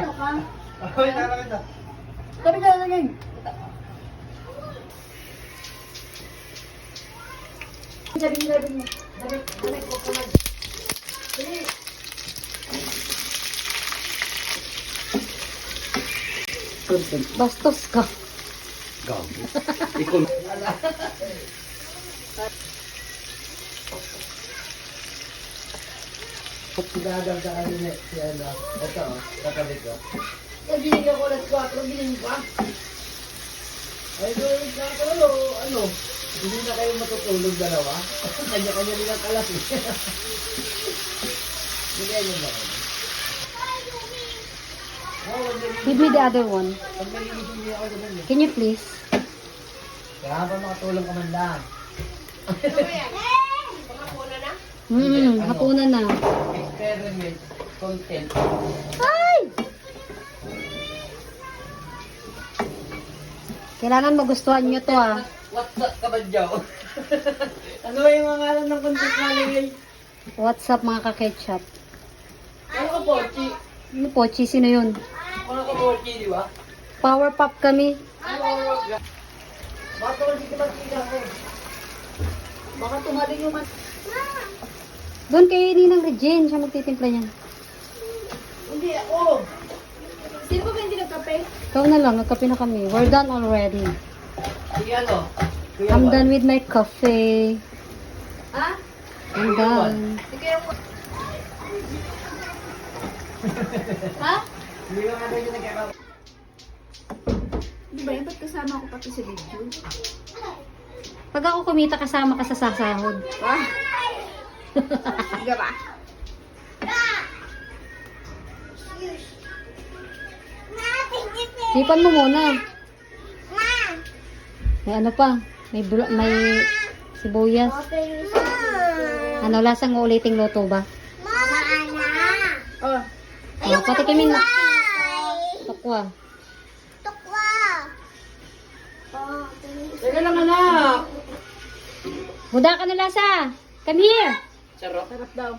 Ano ka? Ay, nalakad na. Tabi ka na lang. Sabi mo. Dali ko pa lang. Dali. Bastos ka. Gabi. Ikon. Dadagdagan nila si ano. Ito, kakabit ko. Binigyan ko ng 4, bilhin ko. Ay, doon ka ano? Hindi na kayo matutulog dalawa? Kanya-kanya nilang kalas eh. Bigyan nyo ba kayo? Give me the other one. Pag nalilising niyo ako naman eh. Can you please? Kaya habang makatulong ka man lang. Hapunan na. Experiment content. Ay! Kailangan magustuhan nyo to ah. What's up ka ba, Joe? Ano ba yung mga alam ng content namin? What's up mga ka-ketchup? Ano ka, Pochi? Ano Pochi? Sino yun? Ano ka, Pochi, di ba? Power pop kami. Bakit ko hindi kita ko? Baka tumaling yung Doon kay Ninang Regine, siya magtitimpla niyan. Hindi ako. Sino ba hindi nagkape? Ikaw na lang, nagkape na kami. We're done already. Sige ano? Kuya I'm Juan. done with my coffee. Ha? I'm done. Sige yung... Ha? Hindi ko nga tayo nagkakaroon. Di ba yan? Ba't kasama ko pati sa video? Pag ako kumita, kasama ka sa sasahod. Ha? Sige ba? Lipan mo muna. May ano pa? May sibuyas. Ano, lasang uliting luto ba? Oh. Oh, pati kami na. Tokwa. Teka lang anak. Buda ka na lasa. Come here. Sarap. Sarap daw.